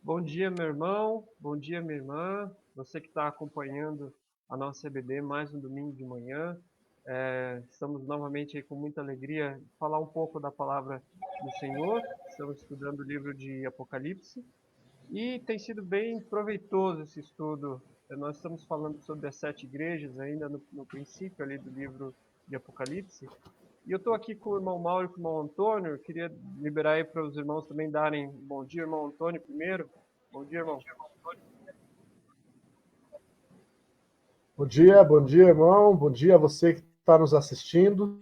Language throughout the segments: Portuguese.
Bom dia, meu irmão. Bom dia, minha irmã. Você que está acompanhando a nossa EBD mais um domingo de manhã. Estamos novamente aí com muita alegria de falar um pouco da palavra do Senhor. Estamos estudando o livro de Apocalipse e tem sido bem proveitoso esse estudo. Nós estamos falando sobre as 7 igrejas ainda no princípio ali do livro de Apocalipse. E eu estou aqui com o irmão Mauro e com o irmão Antônio. Eu queria liberar aí para os irmãos também darem bom dia, irmão Antônio, primeiro. Bom dia, irmão. Bom dia, irmão. Bom dia a você que está nos assistindo.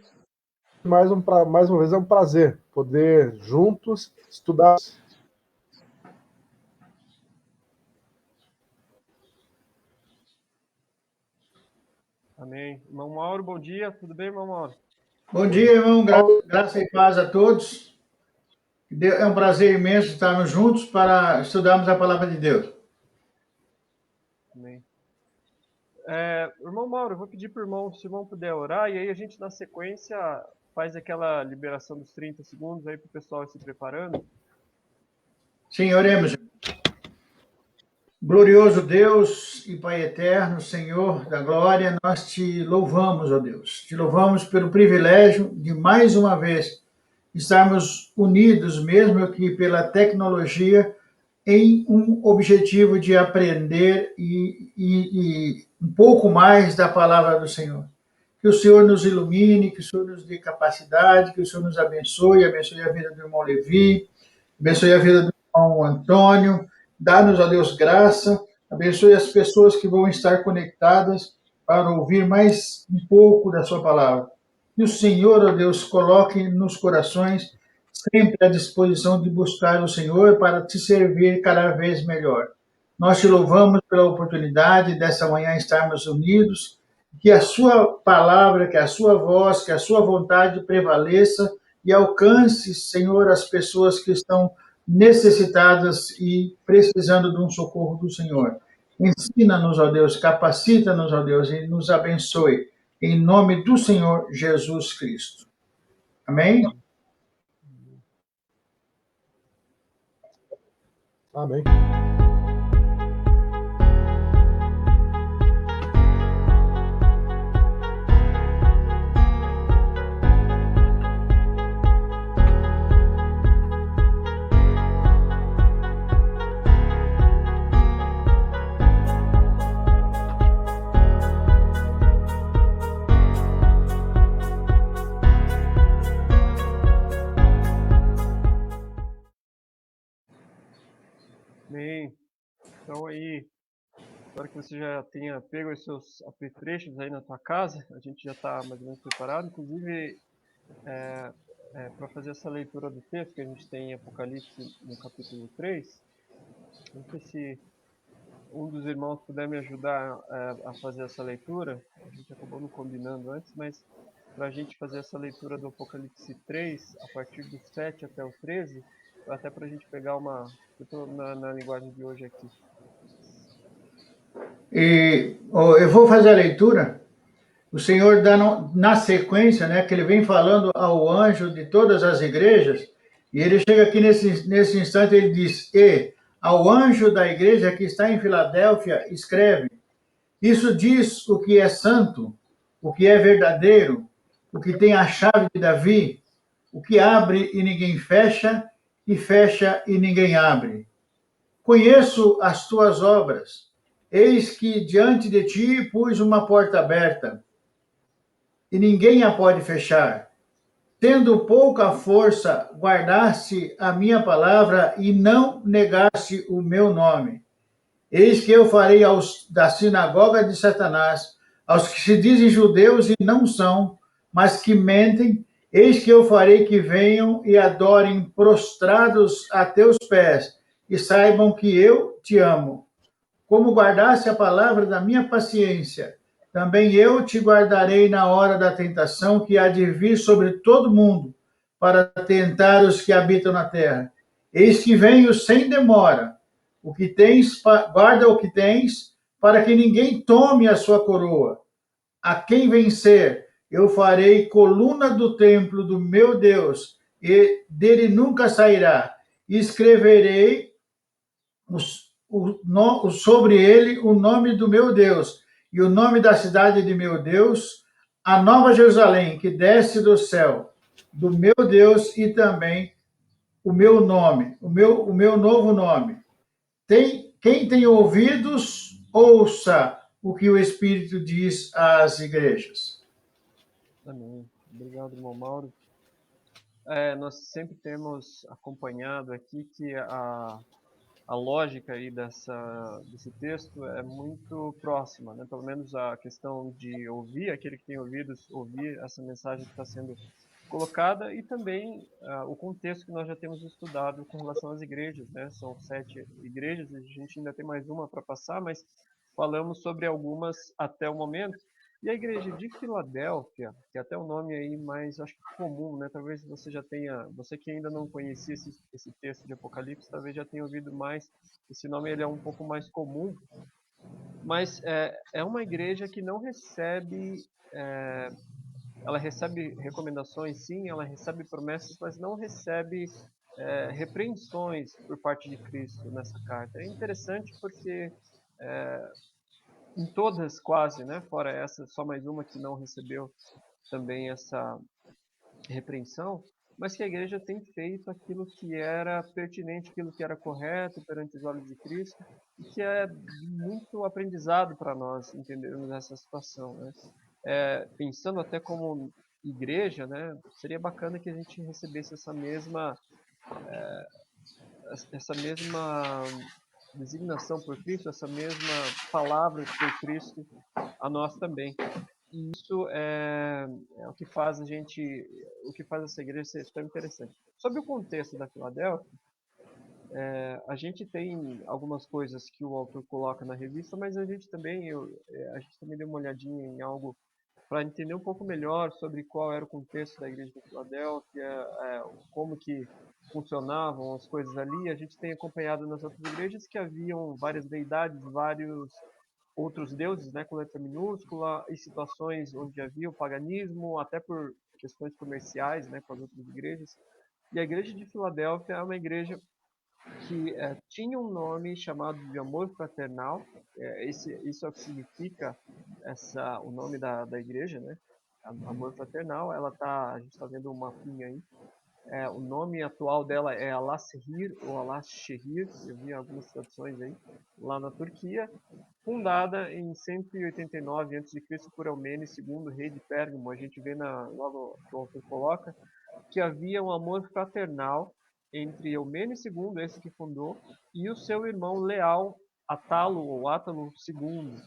Mais uma vez é um prazer poder juntos estudar. Amém. Irmão Mauro, bom dia. Tudo bem, irmão Mauro? Bom dia, irmão. Graça e paz a todos. É um prazer imenso estarmos juntos para estudarmos a palavra de Deus. Amém. Irmão Mauro, eu vou pedir para o irmão, se o irmão puder orar, e aí a gente, na sequência, faz aquela liberação dos 30 segundos aí para o pessoal ir se preparando. Sim, oremos. Glorioso Deus e Pai eterno, Senhor da glória, nós te louvamos, ó Deus. Te louvamos pelo privilégio de, mais uma vez, estarmos unidos, mesmo que pela tecnologia, em um objetivo de aprender e um pouco mais da palavra do Senhor. Que o Senhor nos ilumine, que o Senhor nos dê capacidade, que o Senhor nos abençoe a vida do irmão Levi, abençoe a vida do irmão Antônio, dá-nos, ó Deus, graça, abençoe as pessoas que vão estar conectadas para ouvir mais um pouco da sua palavra. Que o Senhor, ó Deus, coloque nos corações sempre à disposição de buscar o Senhor para te servir cada vez melhor. Nós te louvamos pela oportunidade dessa manhã estarmos unidos, que a sua palavra, que a sua voz, que a sua vontade prevaleça e alcance, Senhor, as pessoas que estão necessitadas e precisando de um socorro do Senhor. Ensina-nos, ó Deus, capacita-nos, ó Deus, e nos abençoe. Em nome do Senhor Jesus Cristo. Amém? Amém. Amém. Então aí, espero que você já tenha pego os seus apetrechos aí na tua casa. A gente já está mais ou menos preparado. Inclusive, para fazer essa leitura do texto que a gente tem em Apocalipse no capítulo 3, não sei se um dos irmãos puder me ajudar a fazer essa leitura. A gente acabou não combinando antes, mas para a gente fazer essa leitura do Apocalipse 3, a partir do 7 até o 13, até para a gente pegar uma... Eu estou na linguagem de hoje aqui. Eu vou fazer a leitura. O Senhor dá na sequência, né, que ele vem falando ao anjo de todas as igrejas, e ele chega aqui nesse instante, ele diz: e ao anjo da igreja que está em Filadélfia, escreve: isso diz o que é santo, o que é verdadeiro, o que tem a chave de Davi, o que abre e ninguém fecha, e fecha e ninguém abre. Conheço as tuas obras, eis que diante de ti pus uma porta aberta, e ninguém a pode fechar. Tendo pouca força, guardaste a minha palavra e não negaste o meu nome. Eis que eu farei da sinagoga de Satanás, aos que se dizem judeus e não são, mas que mentem, eis que eu farei que venham e adorem prostrados a teus pés, e saibam que eu te amo. Como guardaste a palavra da minha paciência, também eu te guardarei na hora da tentação que há de vir sobre todo mundo, para tentar os que habitam na terra. Eis que venho sem demora. O que tens, guarda o que tens, para que ninguém tome a sua coroa. A quem vencer, eu farei coluna do templo do meu Deus, e dele nunca sairá. E escreverei sobre ele o nome do meu Deus e o nome da cidade de meu Deus, a Nova Jerusalém, que desce do céu, do meu Deus, e também o meu nome, o meu novo nome. Quem tem ouvidos, ouça o que o Espírito diz às igrejas. Amém. Obrigado, irmão Mauro. Nós sempre temos acompanhado aqui que a lógica aí desse texto é muito próxima, né? Pelo menos a questão de ouvir, aquele que tem ouvidos, ouvir essa mensagem que está sendo colocada, e também o contexto que nós já temos estudado com relação às igrejas, né? São 7 igrejas, a gente ainda tem mais uma para passar, mas falamos sobre algumas até o momento. E a igreja de Filadélfia, que é até o nome aí mais, acho que comum, né? Talvez você já tenha, você que ainda não conhecia esse texto de Apocalipse, talvez já tenha ouvido mais. Esse nome ele é um pouco mais comum, mas é uma igreja que não recebe, ela recebe recomendações, sim, ela recebe promessas, mas não recebe repreensões por parte de Cristo nessa carta. É interessante porque em todas quase, né, fora essa, só mais uma que não recebeu também essa repreensão, mas que a igreja tem feito aquilo que era pertinente, aquilo que era correto perante os olhos de Cristo, e que é muito aprendizado para nós entendermos essa situação, né? Pensando até como igreja, né, seria bacana que a gente recebesse essa mesma designação por Cristo, essa mesma palavra por Cristo a nós também. E isso é o que faz o que faz essa igreja ser tão interessante. Sobre o contexto da Filadélfia, a gente tem algumas coisas que o autor coloca na revista, mas a gente também deu uma olhadinha em algo para entender um pouco melhor sobre qual era o contexto da igreja de Filadélfia, como que funcionavam as coisas ali. A gente tem acompanhado nas outras igrejas que haviam várias deidades, vários outros deuses, né, com letra minúscula, e situações onde havia o paganismo, até por questões comerciais, né, com as outras igrejas. E a igreja de Filadélfia é uma igreja que tinha um nome chamado de amor fraternal. Isso é o que significa o nome da igreja, né? Amor fraternal. A gente está vendo um mapinha aí. O nome atual dela é Alaşehir ou Alaşehir, eu vi algumas traduções aí, lá na Turquia, fundada em 189 a.C. por Eumenes II, rei de Pérgamo. A gente vê logo que o autor coloca que havia um amor fraternal entre Eumenes II, esse que fundou, e o seu irmão leal, Atalo ou Átalo II.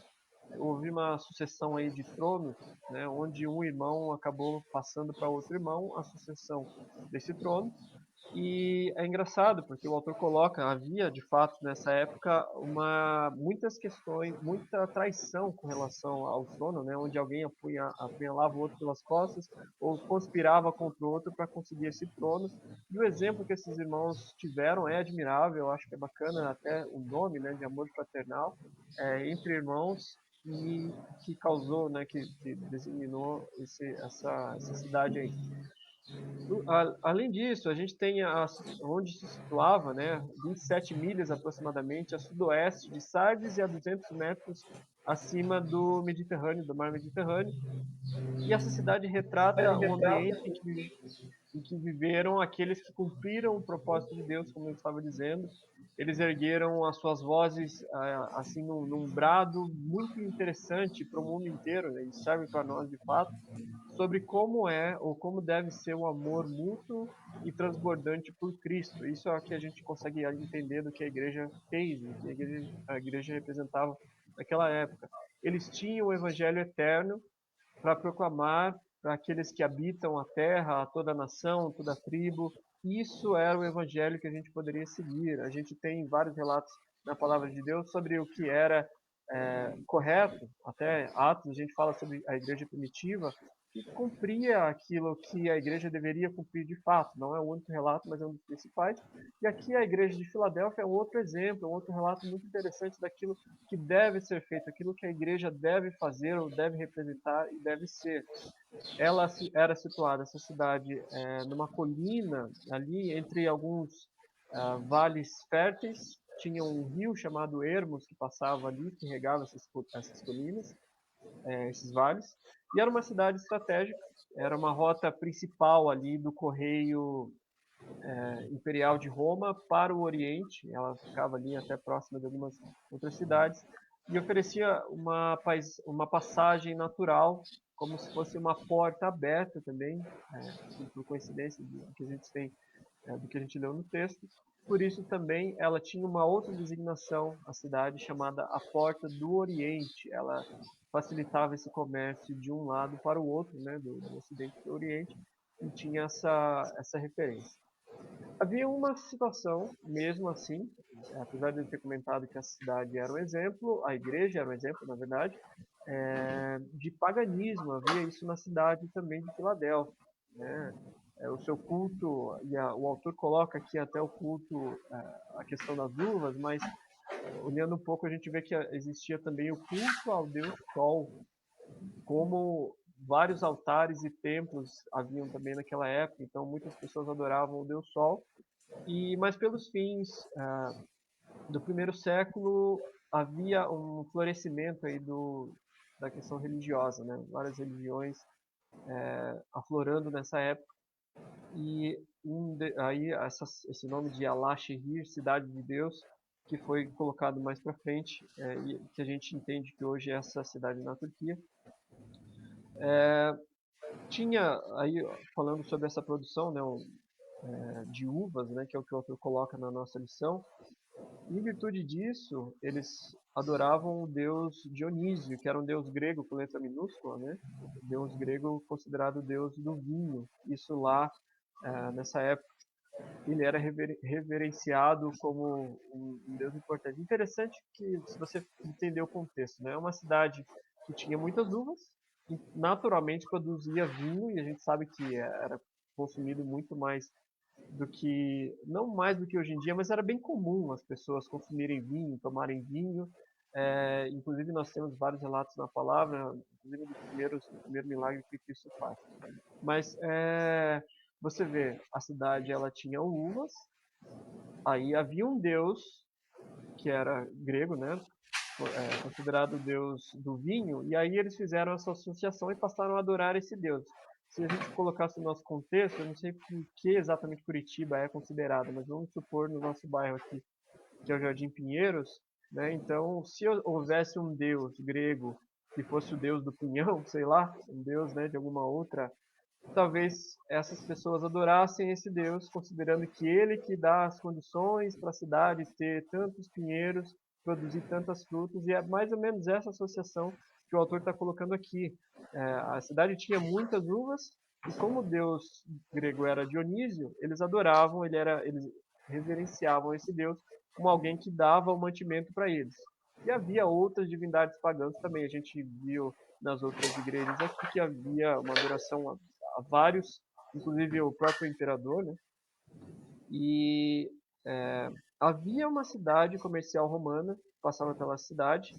Houve uma sucessão aí de tronos, né, onde um irmão acabou passando para outro irmão a sucessão desse trono. E é engraçado porque o autor coloca, havia de fato nessa época muitas questões, muita traição com relação ao trono, né, onde alguém apunhalava o outro pelas costas ou conspirava contra o outro para conseguir esse trono. E o exemplo que esses irmãos tiveram é admirável, eu acho que é bacana até o nome, né, de amor fraternal entre irmãos, e que causou, né, que designou essa cidade aí. Além disso, a gente tem onde se situava, né, 27 milhas aproximadamente a sudoeste de Sardes e a 200 metros acima do Mediterrâneo, do mar Mediterrâneo. E essa cidade retrata um ambiente em que viveram aqueles que cumpriram o propósito de Deus, como eu estava dizendo. Eles ergueram as suas vozes assim num brado muito interessante para o mundo inteiro, né? E serve para nós de fato, sobre como é ou como deve ser o amor mútuo e transbordante por Cristo. Isso é o que a gente consegue entender do que a igreja fez, do que a igreja representava naquela época. Eles tinham o evangelho eterno para proclamar para aqueles que habitam a terra, a toda a nação, toda a tribo. Isso era o evangelho que a gente poderia seguir. A gente tem vários relatos na palavra de Deus sobre o que era correto. Até Atos a gente fala sobre a igreja primitiva, que cumpria aquilo que a igreja deveria cumprir de fato. Não é o único relato, mas é um dos principais. E aqui a igreja de Filadélfia é um outro exemplo, um outro relato muito interessante daquilo que deve ser feito, aquilo que a igreja deve fazer, ou deve representar e deve ser. Ela era situada, essa cidade, numa colina ali entre alguns vales férteis, tinha um rio chamado Hermos que passava ali, que regava essas colinas, esses vales, e era uma cidade estratégica, era uma rota principal ali do correio imperial de Roma para o Oriente, ela ficava ali até próxima de algumas outras cidades, e oferecia uma passagem natural, como se fosse uma porta aberta também, por coincidência do que a gente tem, do que a gente leu no texto. Por isso também ela tinha uma outra designação, a cidade chamada a Porta do Oriente. Ela facilitava esse comércio de um lado para o outro, né, do Ocidente para o Oriente, e tinha essa referência. Havia uma situação, mesmo assim, apesar de eu ter comentado que a cidade era um exemplo, a igreja era um exemplo, na verdade, de paganismo. Havia isso na cidade também de Filadélfia, né? O seu culto, e o autor coloca aqui até o culto, a questão das uvas, mas olhando um pouco a gente vê que existia também o culto ao deus Sol, como vários altares e templos haviam também naquela época, então muitas pessoas adoravam o deus Sol. Mas pelos fins do primeiro século havia um florescimento aí da questão religiosa, né? Várias religiões aflorando nessa época. E aí esse nome de Alá-Shehir, Cidade de Deus, que foi colocado mais para frente, e que a gente entende que hoje é essa cidade na Turquia. Tinha aí, falando sobre essa produção, né, de uvas, né, que é o que o autor coloca na nossa lição. Em virtude disso, eles adoravam o deus Dionísio, que era um deus grego com letra minúscula, né? Deus grego considerado o deus do vinho. Isso lá, nessa época, ele era reverenciado como um deus importante. Interessante que, se você entender o contexto, né? É uma cidade que tinha muitas uvas, e naturalmente produzia vinho, e a gente sabe que era consumido muito mais do que, não mais do que hoje em dia, mas era bem comum as pessoas consumirem vinho, tomarem vinho. Inclusive nós temos vários relatos na palavra, inclusive do primeiro milagre que Cristo faz. Mas você vê, a cidade ela tinha uvas, aí havia um deus que era grego, né? Considerado o deus do vinho, e aí eles fizeram essa associação e passaram a adorar esse deus. Se a gente colocasse o nosso contexto, eu não sei por que exatamente Curitiba é considerada, mas vamos supor no nosso bairro aqui, que é o Jardim Pinheiros, né? Então, se houvesse um deus grego que fosse o deus do pinhão, sei lá, um deus, né, de alguma outra, talvez essas pessoas adorassem esse deus, considerando que ele que dá as condições para a cidade ter tantos pinheiros, produzir tantas frutas, e é mais ou menos essa associação que o autor está colocando aqui. A cidade tinha muitas uvas, e como o deus grego era Dionísio, eles adoravam, eles reverenciavam esse deus como alguém que dava o mantimento para eles. E havia outras divindades pagãs também, a gente viu nas outras igrejas aqui que havia uma adoração a vários, inclusive o próprio imperador, né? E havia uma cidade comercial romana que passava pela cidade,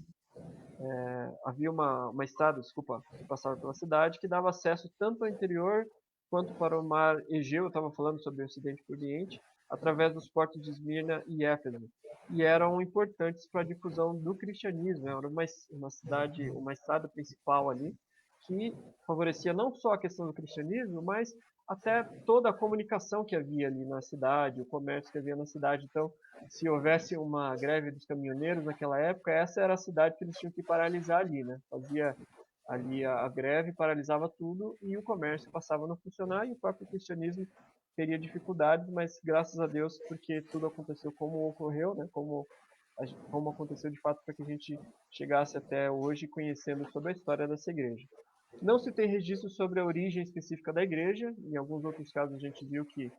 havia uma estrada, desculpa, que passava pela cidade, que dava acesso tanto ao interior quanto para o mar Egeu, eu estava falando sobre o Ocidente e o Oriente, através dos portos de Esmirna e Éfeso, e eram importantes para a difusão do cristianismo. Era uma cidade, uma estrada principal ali, que favorecia não só a questão do cristianismo, mas até toda a comunicação que havia ali na cidade, o comércio que havia na cidade. Então, se houvesse uma greve dos caminhoneiros naquela época, essa era a cidade que eles tinham que paralisar ali, né? Fazia ali a greve, paralisava tudo e o comércio passava a não funcionar, e o próprio cristianismo teria dificuldades, mas graças a Deus, porque tudo aconteceu como ocorreu, né? Como aconteceu de fato, para que a gente chegasse até hoje conhecendo sobre a história dessa igreja. Não se tem registro sobre a origem específica da igreja, em alguns outros casos a gente viu que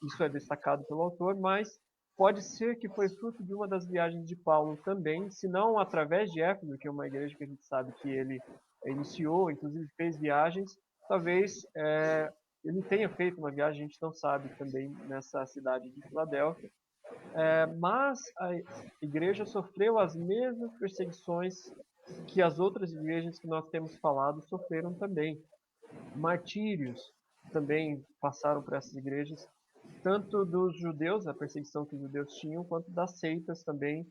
isso é destacado pelo autor, mas pode ser que foi fruto de uma das viagens de Paulo também, se não através de Éfeso, que é uma igreja que a gente sabe que ele iniciou, inclusive fez viagens, talvez ele tenha feito uma viagem, a gente não sabe também, nessa cidade de Filadélfia, mas a igreja sofreu as mesmas perseguições que as outras igrejas que nós temos falado sofreram também. Martírios também passaram por essas igrejas, tanto dos judeus, a perseguição que os judeus tinham, quanto das seitas também,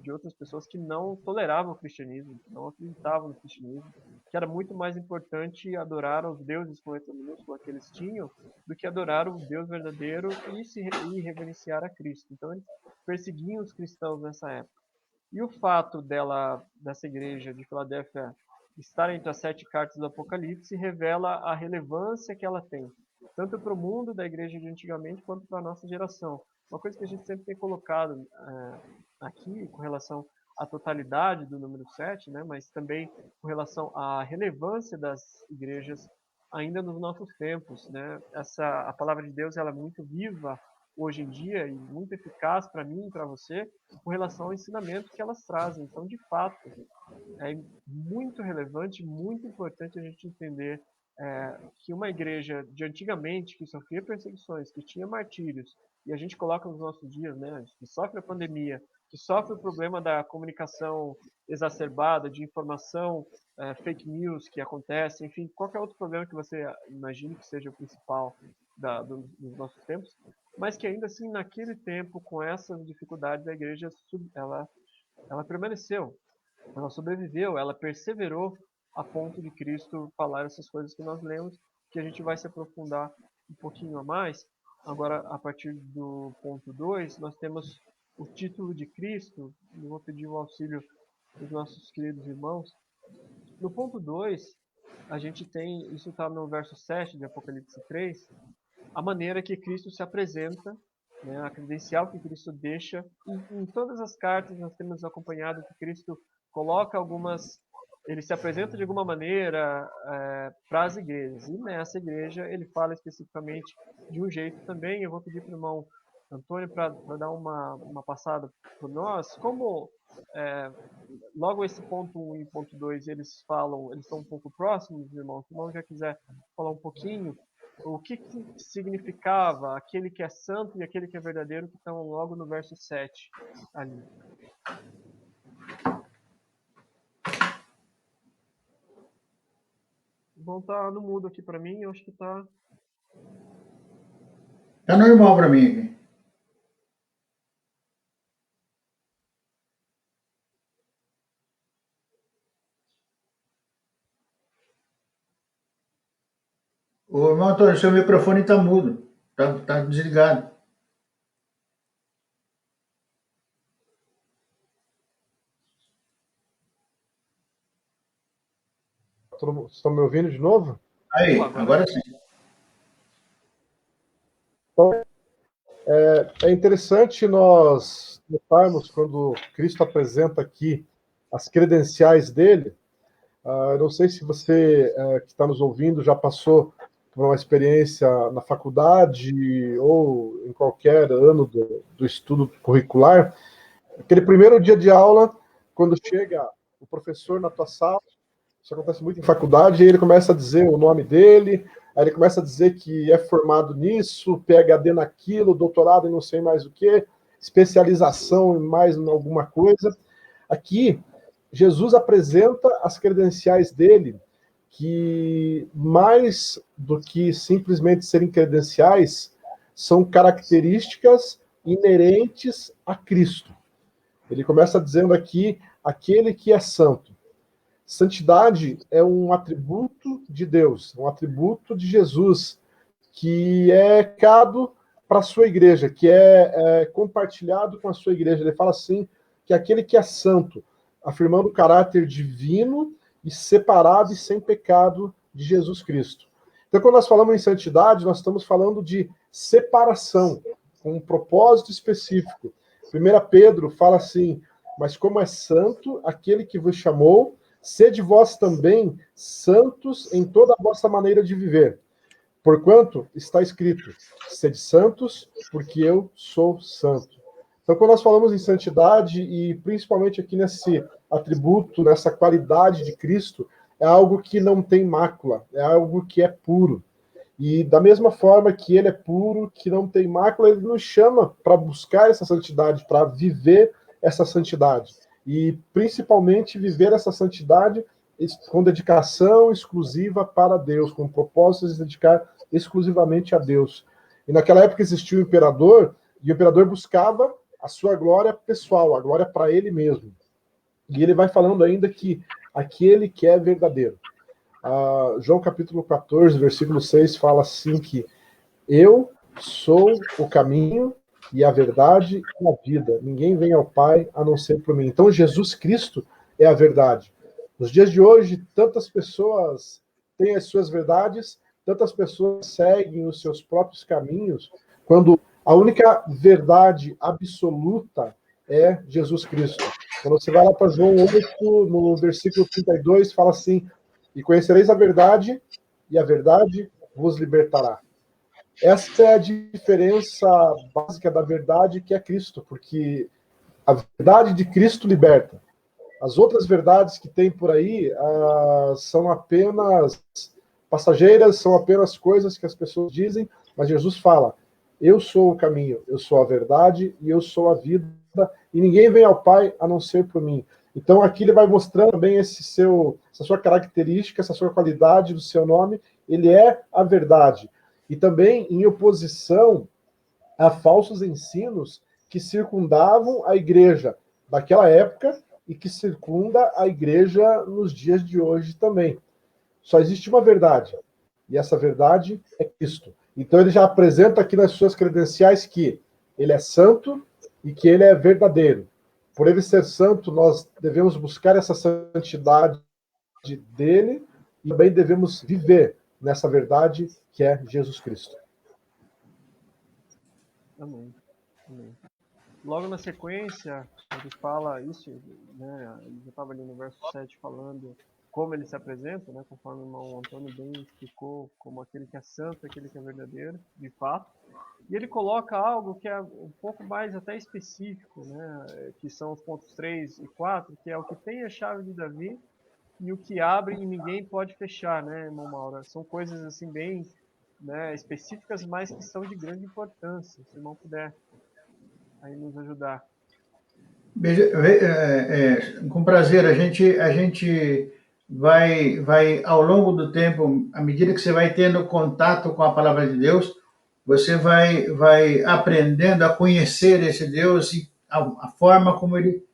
de outras pessoas que não toleravam o cristianismo, que não acreditavam no cristianismo, que era muito mais importante adorar os deuses com letra minúscula que eles tinham, do que adorar o Deus verdadeiro e reverenciar a Cristo. Então eles perseguiam os cristãos nessa época. E o fato dessa igreja de Filadélfia estar entre as 7 cartas do Apocalipse revela a relevância que ela tem, tanto para o mundo da igreja de antigamente, quanto para a nossa geração. Uma coisa que a gente sempre tem colocado aqui, com relação à totalidade do número 7, né, mas também com relação à relevância das igrejas ainda nos nossos tempos, né? A palavra de Deus ela é muito viva hoje em dia e muito eficaz para mim e para você com relação ao ensinamento que elas trazem. Então, de fato, é muito relevante, muito importante a gente entender que uma igreja de antigamente, que sofria perseguições, que tinha martírios, e a gente coloca nos nossos dias, né, que sofre a pandemia, que sofre o problema da comunicação exacerbada, de informação, fake news que acontece, enfim, qualquer outro problema que você imagine que seja o principal dos nossos tempos, mas que ainda assim, naquele tempo, com essas dificuldades, a igreja ela permaneceu, ela sobreviveu, ela perseverou a ponto de Cristo falar essas coisas que nós lemos, que a gente vai se aprofundar um pouquinho a mais. Agora, a partir do ponto 2, nós temos o título de Cristo. Eu vou pedir o auxílio dos nossos queridos irmãos. No ponto 2, a gente tem, isso está no verso 7 de Apocalipse 3, a maneira que Cristo se apresenta, né, a credencial que Cristo deixa. E em todas as cartas nós temos acompanhado que Cristo coloca ele se apresenta de alguma maneira para as igrejas. E nessa igreja ele fala especificamente de um jeito também. Eu vou pedir para o irmão Antônio para dar uma passada por nós. Como logo esse ponto 1 e ponto 2 eles estão um pouco próximos, irmão. Se o irmão já quiser falar um pouquinho, o que significava aquele que é santo e aquele que é verdadeiro, que estão logo no verso 7 ali. Vão estar no mudo aqui para mim, eu acho que tá. Tá normal para mim aqui. Ô, irmão Antônio, seu microfone está mudo. Tá desligado. Vocês estão me ouvindo de novo? Aí, agora sim. Então, é interessante nós notarmos quando Cristo apresenta aqui as credenciais dele. Eu não sei se você que está nos ouvindo já passou por uma experiência na faculdade ou em qualquer ano do estudo curricular. Aquele primeiro dia de aula, quando chega o professor na tua sala, isso acontece muito em faculdade, e ele começa a dizer o nome dele, aí ele começa a dizer que é formado nisso, PhD naquilo, doutorado em não sei mais o que, especialização em mais em alguma coisa. Aqui, Jesus apresenta as credenciais dele, que mais do que simplesmente serem credenciais, são características inerentes a Cristo. Ele começa dizendo aqui, aquele que é santo. Santidade é um atributo de Deus, um atributo de Jesus, que é dado para a sua igreja, que é compartilhado com a sua igreja. Ele fala assim, que aquele que é santo, afirmando o caráter divino e separado e sem pecado de Jesus Cristo. Então, quando nós falamos em santidade, nós estamos falando de separação, com um propósito específico. 1 Pedro fala assim, mas como é santo aquele que vos chamou, sede vós também santos em toda a vossa maneira de viver. Porquanto está escrito, sede santos, porque eu sou santo. Então, quando nós falamos em santidade, e principalmente aqui nesse atributo, nessa qualidade de Cristo, é algo que não tem mácula, é algo que é puro. E da mesma forma que ele é puro, que não tem mácula, ele nos chama para buscar essa santidade, para viver essa santidade. E principalmente viver essa santidade com dedicação exclusiva para Deus, com propósitos de dedicar exclusivamente a Deus. E naquela época existia o imperador, e o imperador buscava a sua glória pessoal, a glória para ele mesmo. E ele vai falando ainda que aquele que é verdadeiro. João capítulo 14, versículo 6 fala assim que eu sou o caminho e a verdade e a vida. Ninguém vem ao Pai a não ser por mim. Então Jesus Cristo é a verdade. Nos dias de hoje, tantas pessoas têm as suas verdades, tantas pessoas seguem os seus próprios caminhos, quando a única verdade absoluta é Jesus Cristo. Quando você vai lá para João 8, no versículo 32, fala assim: e conhecereis a verdade, e a verdade vos libertará. Essa é a diferença básica da verdade, que é Cristo, porque a verdade de Cristo liberta. As outras verdades que tem por aí são apenas passageiras, são apenas coisas que as pessoas dizem, mas Jesus fala: eu sou o caminho, eu sou a verdade e eu sou a vida, e ninguém vem ao Pai a não ser por mim. Então aqui ele vai mostrando também essa sua característica, essa sua qualidade do seu nome. Ele é a verdade. E também em oposição a falsos ensinos que circundavam a igreja daquela época e que circunda a igreja nos dias de hoje também. Só existe uma verdade, e essa verdade é Cristo. Então ele já apresenta aqui nas suas credenciais que ele é santo e que ele é verdadeiro. Por ele ser santo, nós devemos buscar essa santidade dele e também devemos viver nessa verdade que é Jesus Cristo. Amém. Amém. Logo na sequência, ele fala isso, né? Ele já estava ali no verso 7 falando como ele se apresenta, né? Conforme o irmão Antônio bem explicou, como aquele que é santo, aquele que é verdadeiro, de fato. E ele coloca algo que é um pouco mais até específico, né? Que são os pontos 3 e 4, que é o que tem a chave de Davi e o que abre e ninguém pode fechar, né, irmão Maura? São coisas assim bem, né, específicas, mas que são de grande importância. Se o irmão puder aí nos ajudar. Com prazer, a gente vai ao longo do tempo, à medida que você vai tendo contato com a palavra de Deus, você vai aprendendo a conhecer esse Deus e a forma como ele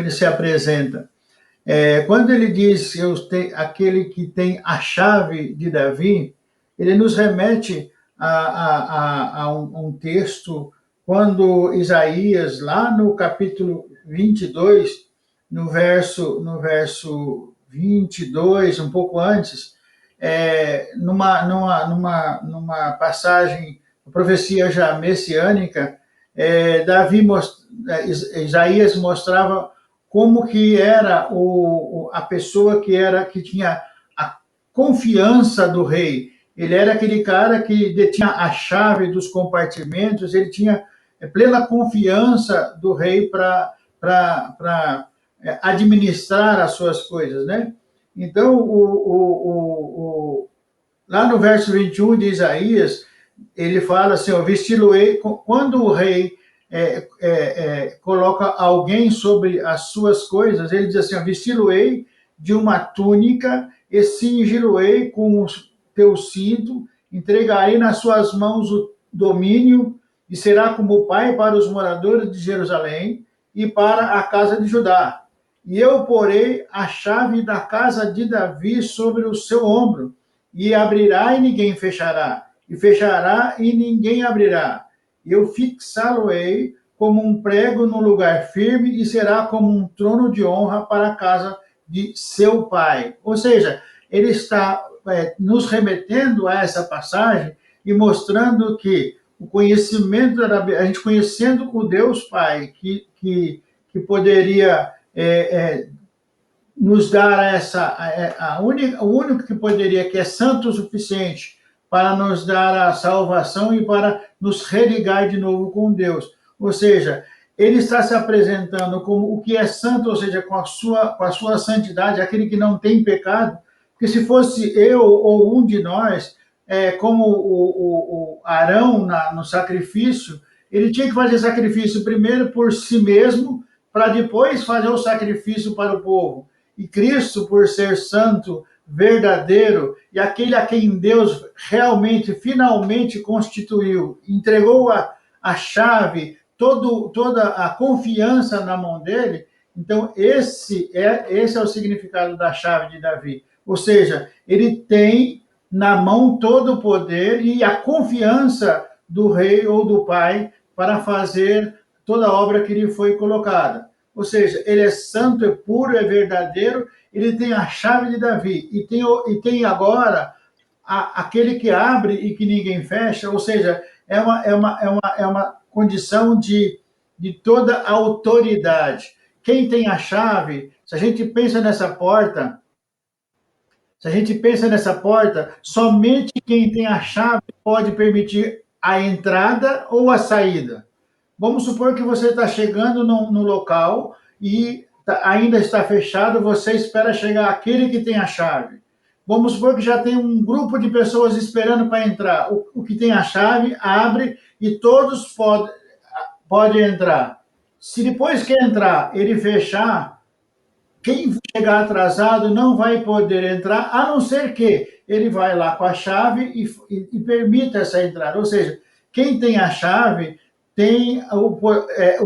se apresenta. Quando ele diz aquele que tem a chave de Davi, ele nos remete a um texto quando Isaías, lá no capítulo 22, no verso 22, um pouco antes, numa passagem, profecia já messiânica, Isaías mostrava como que era a pessoa que tinha a confiança do rei. Ele era aquele cara que detinha a chave dos compartimentos, ele tinha plena confiança do rei para administrar as suas coisas, né? Então, lá no verso 21 de Isaías, ele fala assim, vesti-lo-ei, quando o rei coloca alguém sobre as suas coisas, ele diz assim, vesti-lo-ei de uma túnica e cingi-lo-ei com o teu cinto, entregarei nas suas mãos o domínio e será como pai para os moradores de Jerusalém e para a casa de Judá. E eu porei a chave da casa de Davi sobre o seu ombro, e abrirá e ninguém fechará, e fechará e ninguém abrirá. Eu fixá-lo-ei como um prego no lugar firme e será como um trono de honra para a casa de seu pai. Ou seja, ele está nos remetendo a essa passagem e mostrando que o conhecimento a gente conhecendo o Deus Pai, que poderia nos dar o único que poderia, que é santo o suficiente para nos dar a salvação e para nos religar de novo com Deus. Ou seja, ele está se apresentando como o que é santo, ou seja, com a sua santidade, aquele que não tem pecado, porque se fosse eu ou um de nós, como o Arão no sacrifício, ele tinha que fazer sacrifício primeiro por si mesmo, para depois fazer o sacrifício para o povo. E Cristo, por ser santo, verdadeiro e aquele a quem Deus realmente, finalmente constituiu, entregou a chave, toda a confiança na mão dele. Então, esse é o significado da chave de Davi. Ou seja, ele tem na mão todo o poder e a confiança do rei ou do pai para fazer toda a obra que lhe foi colocada. Ou seja, ele é santo, é puro, é verdadeiro, ele tem a chave de Davi e tem agora aquele que abre e que ninguém fecha, ou seja, é uma condição de toda a autoridade. Quem tem a chave, se a gente pensa nessa porta, somente quem tem a chave pode permitir a entrada ou a saída. Vamos supor que você está chegando no local e ainda está fechado, você espera chegar aquele que tem a chave. Vamos supor que já tem um grupo de pessoas esperando para entrar. O que tem a chave abre e todos podem entrar. Se depois que entrar ele fechar, quem chegar atrasado não vai poder entrar, a não ser que ele vai lá com a chave e permita essa entrada. Ou seja, quem tem a chave tem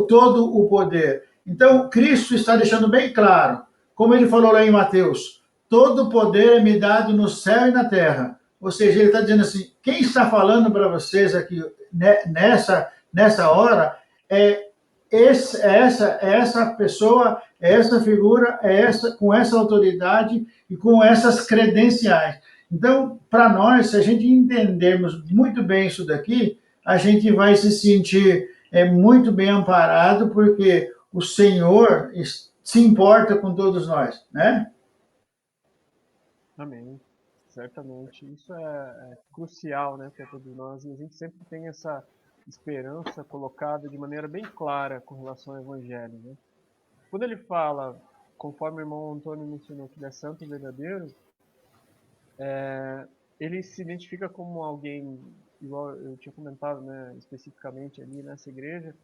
todo o poder. Então, Cristo está deixando bem claro, como ele falou lá em Mateus, todo o poder é me dado no céu e na terra. Ou seja, ele está dizendo assim, quem está falando para vocês aqui nessa hora essa pessoa, essa figura, com essa autoridade e com essas credenciais. Então, para nós, se a gente entendermos muito bem isso daqui, a gente vai se sentir muito bem amparado, porque o Senhor se importa com todos nós, né? Amém. Certamente. Isso é crucial, né, para todos nós. E a gente sempre tem essa esperança colocada de maneira bem clara com relação ao Evangelho, né? Quando ele fala, conforme o irmão Antônio mencionou, que ele é santo e verdadeiro, ele se identifica como alguém, igual eu tinha comentado, né, especificamente ali nessa igreja,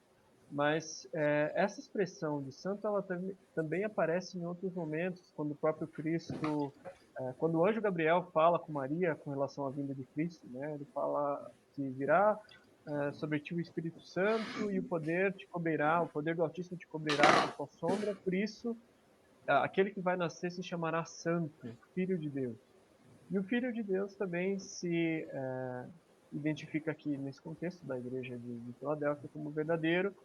mas essa expressão de santo, ela também aparece em outros momentos, quando o próprio Cristo, quando o anjo Gabriel fala com Maria com relação à vinda de Cristo, né, ele fala que virá sobre ti o Espírito Santo e o poder te cobrirá, o poder do Altíssimo te cobrirá com a sua sombra, por isso aquele que vai nascer se chamará Santo, Filho de Deus. E o Filho de Deus também se identifica aqui nesse contexto da igreja de Filadélfia como verdadeiro.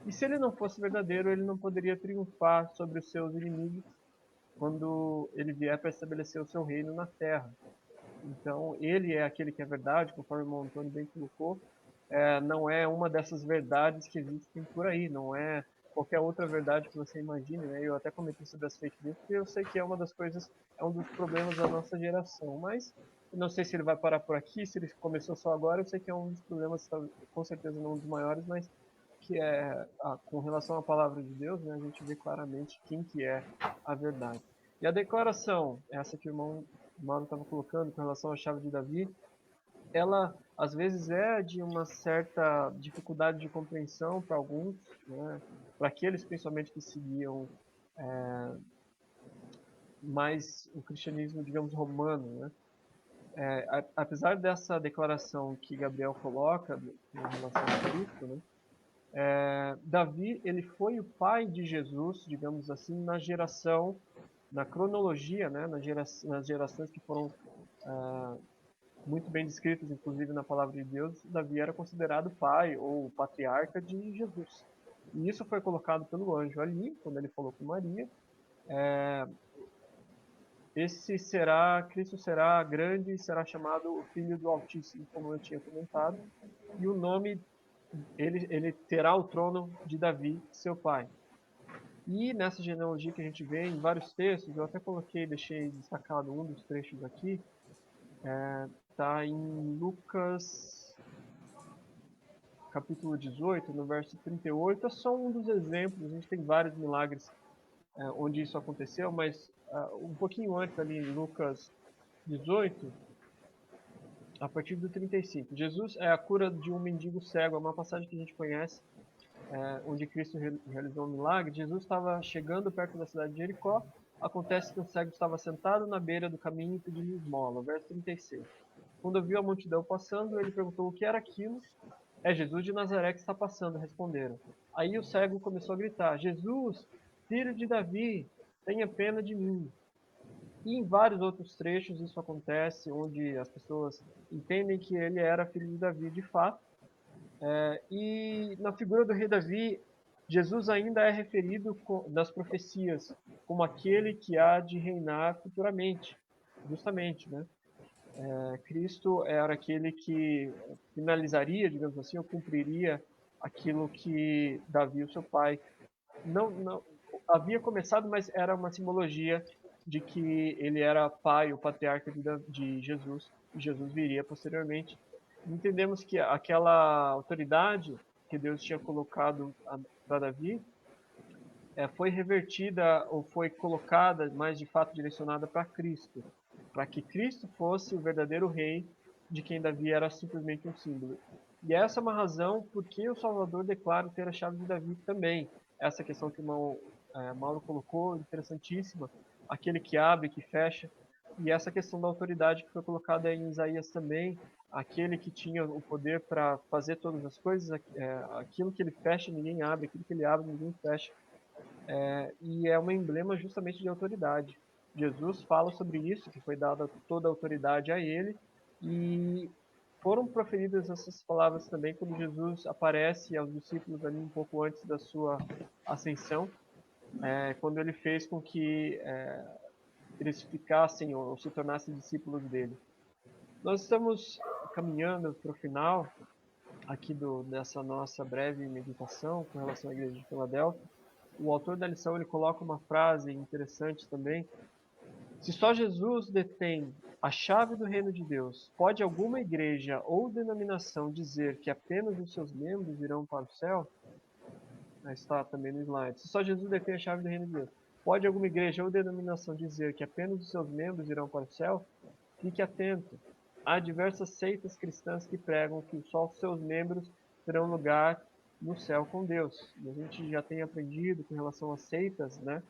E se ele não fosse verdadeiro, ele não poderia triunfar sobre os seus inimigos quando ele vier para estabelecer o seu reino na terra. Então, ele é aquele que é verdade, conforme o irmão Antônio bem colocou, não é uma dessas verdades que existem por aí, não é qualquer outra verdade que você imagine, né? Eu até comentei sobre as fake news, porque eu sei que é uma das coisas, é um dos problemas da nossa geração, mas eu não sei se ele vai parar por aqui, se ele começou só agora, eu sei que é um dos problemas, com certeza não um dos maiores, mas que com relação à palavra de Deus, né, a gente vê claramente quem que é a verdade. E a declaração, essa que o irmão Mauro estava colocando com relação à chave de Davi, ela às vezes é de uma certa dificuldade de compreensão para alguns, né? Para aqueles principalmente que seguiam mais o cristianismo, digamos, romano, né? Apesar dessa declaração que Gabriel coloca em relação a Cristo, né? Davi, ele foi o pai de Jesus, digamos assim, na cronologia, né? Nas gerações que foram muito bem descritas, inclusive na palavra de Deus, Davi era considerado pai ou patriarca de Jesus. E isso foi colocado pelo anjo ali, quando ele falou com Maria. Cristo será grande e será chamado o Filho do Altíssimo, como eu tinha comentado. E o nome, ele terá o trono de Davi, seu pai. E nessa genealogia que a gente vê em vários textos, eu até deixei destacado um dos trechos aqui, está em Lucas capítulo 18, no verso 38, é só um dos exemplos, a gente tem vários milagres onde isso aconteceu, mas um pouquinho antes ali em Lucas 18, a partir do 35, Jesus é a cura de um mendigo cego, é uma passagem que a gente conhece, onde Cristo realizou um milagre. Jesus estava chegando perto da cidade de Jericó, Acontece que um cego estava sentado na beira do caminho pedindo esmola. Verso 36. Quando viu a multidão passando, ele perguntou o que era aquilo. É Jesus de Nazaré que está passando, responderam. Aí o cego começou a gritar: Jesus, filho de Davi, tenha pena de mim. E em vários outros trechos isso acontece, onde as pessoas entendem que ele era filho de Davi de fato. E na figura do rei Davi, Jesus ainda é referido nas profecias como aquele que há de reinar futuramente, justamente, né? Cristo era aquele que finalizaria, digamos assim, ou cumpriria aquilo que Davi, o seu pai, não havia começado, mas era uma simbologia de que ele era pai, o patriarca de Jesus, e Jesus viria posteriormente. Entendemos que aquela autoridade que Deus tinha colocado para Davi foi revertida ou foi colocada, mas de fato direcionada para Cristo, para que Cristo fosse o verdadeiro rei de quem Davi era simplesmente um símbolo. E essa é uma razão por que o Salvador declara ter a chave de Davi também. Essa questão que o irmão Mauro colocou, interessantíssima, aquele que abre, que fecha, e essa questão da autoridade que foi colocada em Isaías também, aquele que tinha o poder para fazer todas as coisas, aquilo que ele fecha ninguém abre, aquilo que ele abre ninguém fecha. E é um emblema justamente de autoridade. Jesus fala sobre isso, que foi dada toda a autoridade a ele, e foram proferidas essas palavras também quando Jesus aparece aos discípulos ali um pouco antes da sua ascensão, quando ele fez com que eles ficassem ou se tornassem discípulos dele. Nós estamos caminhando para o final aqui dessa nossa breve meditação com relação à igreja de Filadélfia. O autor da lição ele coloca uma frase interessante também. Se só Jesus detém a chave do reino de Deus, pode alguma igreja ou denominação dizer que apenas os seus membros irão para o céu? Está também no slide. Se só Jesus detém a chave do reino de Deus, pode alguma igreja ou denominação dizer que apenas os seus membros irão para o céu? Fique atento. Há diversas seitas cristãs que pregam que só os seus membros terão lugar no céu com Deus. E a gente já tem aprendido com relação às seitas, né,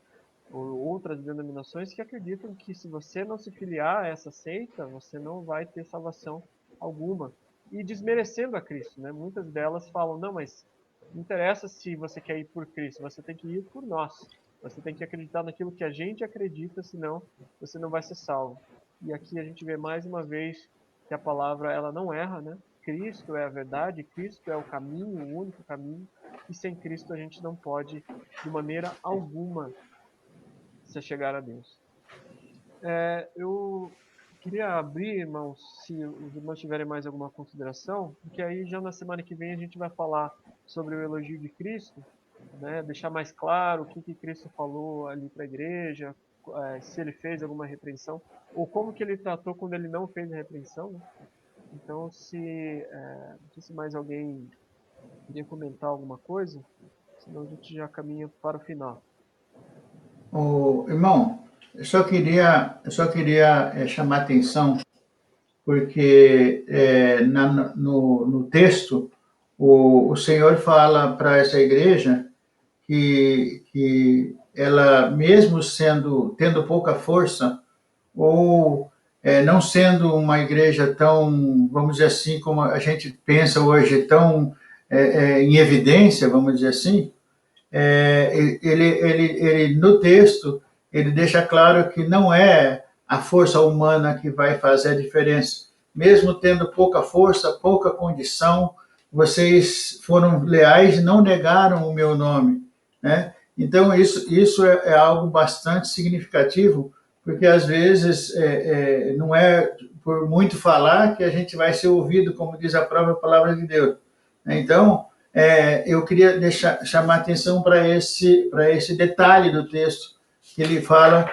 ou outras denominações que acreditam que se você não se filiar a essa seita, você não vai ter salvação alguma. E desmerecendo a Cristo, né? Muitas delas falam, não, mas não interessa se você quer ir por Cristo, você tem que ir por nós. Você tem que acreditar naquilo que a gente acredita, senão você não vai ser salvo. E aqui a gente vê mais uma vez que a palavra ela não erra, né? Cristo é a verdade, Cristo é o caminho, o único caminho, e sem Cristo a gente não pode, de maneira alguma, se chegar a Deus. Eu queria abrir, irmãos, se os irmãos tiverem mais alguma consideração, porque aí já na semana que vem a gente vai falar sobre o elogio de Cristo, né? Deixar mais claro o que Cristo falou ali para a igreja, se ele fez alguma repreensão, ou como que ele tratou quando ele não fez a repreensão, né? Então, não sei se mais alguém queria comentar alguma coisa, senão a gente já caminha para o final. Irmão, eu só queria chamar atenção, porque no texto o Senhor fala para essa igreja que ela, mesmo tendo pouca força, ou não sendo uma igreja tão, vamos dizer assim, como a gente pensa hoje, tão em evidência, vamos dizer assim, ele no texto ele deixa claro que não é a força humana que vai fazer a diferença. Mesmo tendo pouca força, pouca condição, vocês foram leais e não negaram o meu nome, né? Então isso é algo bastante significativo, porque às vezes não é por muito falar que a gente vai ser ouvido, como diz a própria palavra de Deus. Então, eu queria chamar atenção para esse detalhe do texto, que ele fala,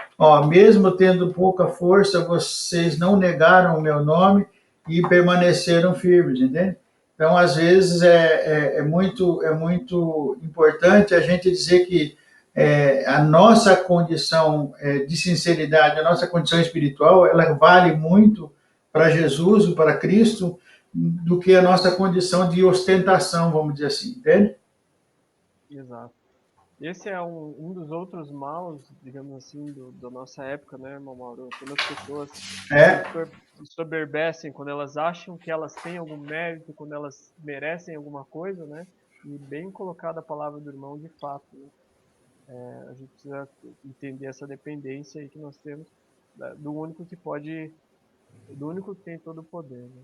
mesmo tendo pouca força, vocês não negaram o meu nome e permaneceram firmes, entende? Então, às vezes, é muito importante a gente dizer que a nossa condição de sinceridade, a nossa condição espiritual, ela vale muito para Jesus e para Cristo, do que a nossa condição de ostentação, vamos dizer assim, entende? Exato. Esse é um dos outros maus, digamos assim, da nossa época, né, irmão Mauro? Quando as pessoas É, se soberbecem, quando elas acham que elas têm algum mérito, quando elas merecem alguma coisa, né? E bem colocada a palavra do irmão, de fato, né? A gente precisa entender essa dependência aí que nós temos do único que pode, do único que tem todo o poder, né?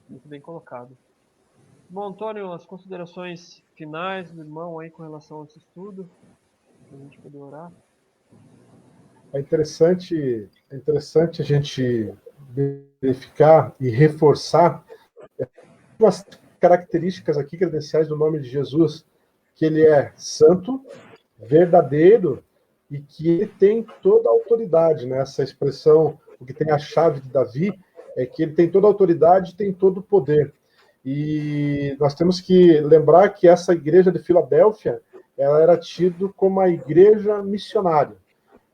Muito bem colocado. Bom, Antônio, as considerações finais do irmão aí com relação a esse estudo, para a gente poder orar. É interessante a gente verificar e reforçar umas características aqui credenciais do nome de Jesus, que ele é santo, verdadeiro e que ele tem toda a autoridade, né? Essa expressão, o que tem a chave de Davi, é que ele tem toda a autoridade, tem todo o poder. E nós temos que lembrar que essa igreja de Filadélfia, ela era tida como a igreja missionária.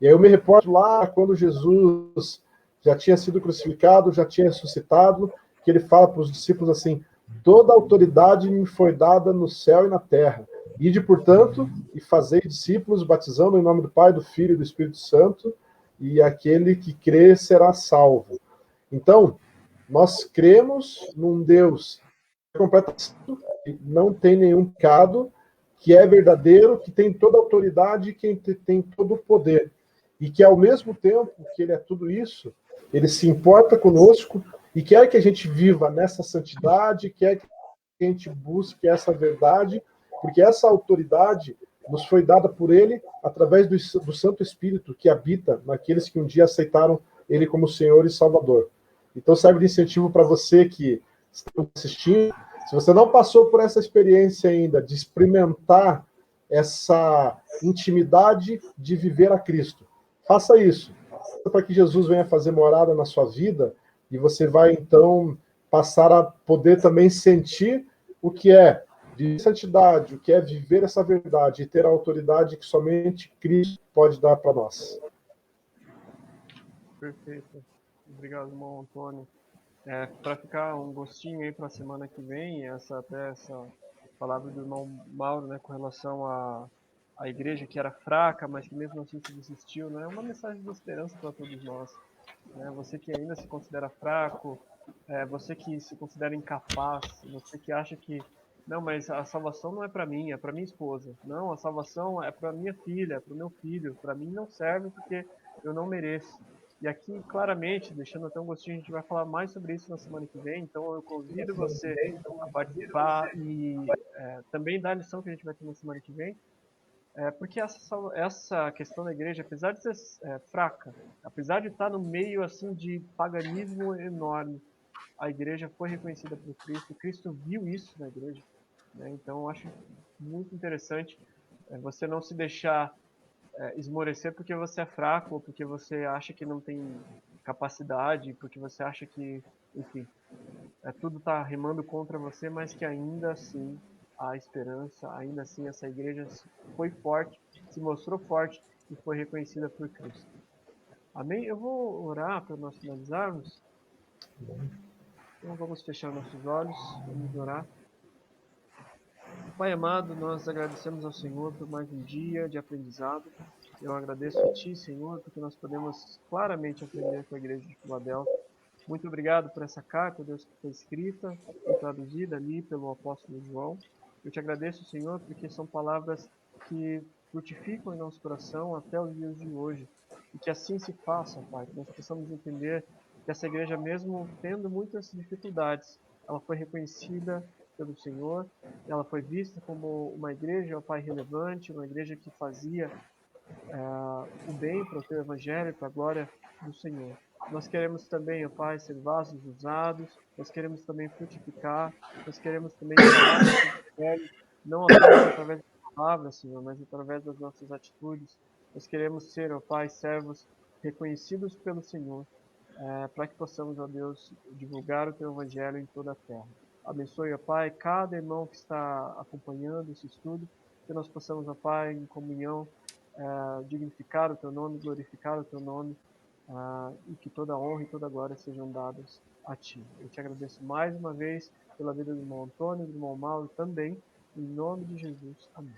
E aí eu me reporto lá quando Jesus já tinha sido crucificado, já tinha ressuscitado, que ele fala para os discípulos assim: toda a autoridade me foi dada no céu e na terra. Ide, portanto, e fazei discípulos, batizando em nome do Pai, do Filho e do Espírito Santo, e aquele que crê será salvo. Então, nós cremos num Deus completamente, que não tem nenhum pecado, que é verdadeiro, que tem toda a autoridade, que tem todo o poder. E que, ao mesmo tempo que ele é tudo isso, ele se importa conosco e quer que a gente viva nessa santidade, quer que a gente busque essa verdade, porque essa autoridade nos foi dada por ele através do Santo Espírito que habita naqueles que um dia aceitaram ele como Senhor e Salvador. Então serve de incentivo para você que está assistindo. Se você não passou por essa experiência ainda de experimentar essa intimidade de viver a Cristo, faça isso, para que Jesus venha fazer morada na sua vida e você vai então passar a poder também sentir o que é de santidade, o que é viver essa verdade e ter a autoridade que somente Cristo pode dar para nós. Perfeito. Obrigado, irmão Antônio. Para ficar um gostinho aí para a semana que vem, essa palavra do irmão Mauro, né, com relação à igreja que era fraca, mas que mesmo assim se desistiu, né, é uma mensagem de esperança para todos nós. Né? Você que ainda se considera fraco, você que se considera incapaz, você que acha que não, mas a salvação não é para mim, é para minha esposa. Não, a salvação é para minha filha, é para o meu filho. Para mim não serve porque eu não mereço. E aqui, claramente, deixando até um gostinho, a gente vai falar mais sobre isso na semana que vem. Então, eu convido você a participar e também dar a lição que a gente vai ter na semana que vem. Porque essa questão da igreja, apesar de ser fraca, apesar de estar no meio assim de paganismo enorme, a igreja foi reconhecida por Cristo. Cristo viu isso na igreja. Né? Então, eu acho muito interessante você não se deixar esmorecer porque você é fraco, ou porque você acha que não tem capacidade, porque você acha que, enfim, tudo está remando contra você, mas que ainda assim há esperança, ainda assim essa igreja foi forte, se mostrou forte e foi reconhecida por Cristo. Amém? Eu vou orar para nós finalizarmos. Então vamos fechar nossos olhos, vamos orar. Pai amado, nós agradecemos ao Senhor por mais um dia de aprendizado. Eu agradeço a Ti, Senhor, porque nós podemos claramente aprender com a igreja de Filadélfia. Muito obrigado por essa carta, Deus, que foi escrita e traduzida ali pelo apóstolo João. Eu te agradeço, Senhor, porque são palavras que frutificam em nosso coração até os dias de hoje. E que assim se faça, Pai, que nós possamos entender que essa igreja, mesmo tendo muitas dificuldades, ela foi reconhecida pelo Senhor, ela foi vista como uma igreja, ó Pai, relevante, uma igreja que fazia o bem para o Teu Evangelho, para a glória do Senhor. Nós queremos também, ó Pai, ser vasos usados, nós queremos também frutificar, nós queremos também falar do Evangelho, não apenas através das palavras, Senhor, mas através das nossas atitudes. Nós queremos ser, ó Pai, servos reconhecidos pelo Senhor, para que possamos, ó Deus, divulgar o Teu Evangelho em toda a terra. Abençoe, ó Pai, cada irmão que está acompanhando esse estudo, que nós possamos, ó Pai, em comunhão, dignificar o Teu nome, glorificar o Teu nome, e que toda honra e toda glória sejam dadas a Ti. Eu te agradeço mais uma vez pela vida do irmão Antônio, do irmão Mauro também, em nome de Jesus. Amém.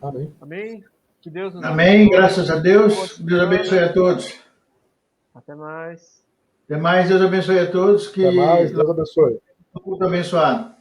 Amém. Amém? Que Deus nos Amém. abençoe. Graças a Deus. Deus abençoe a todos. Até mais. Até mais. Deus abençoe a todos. Até mais. Que Deus abençoe. culto abençoado.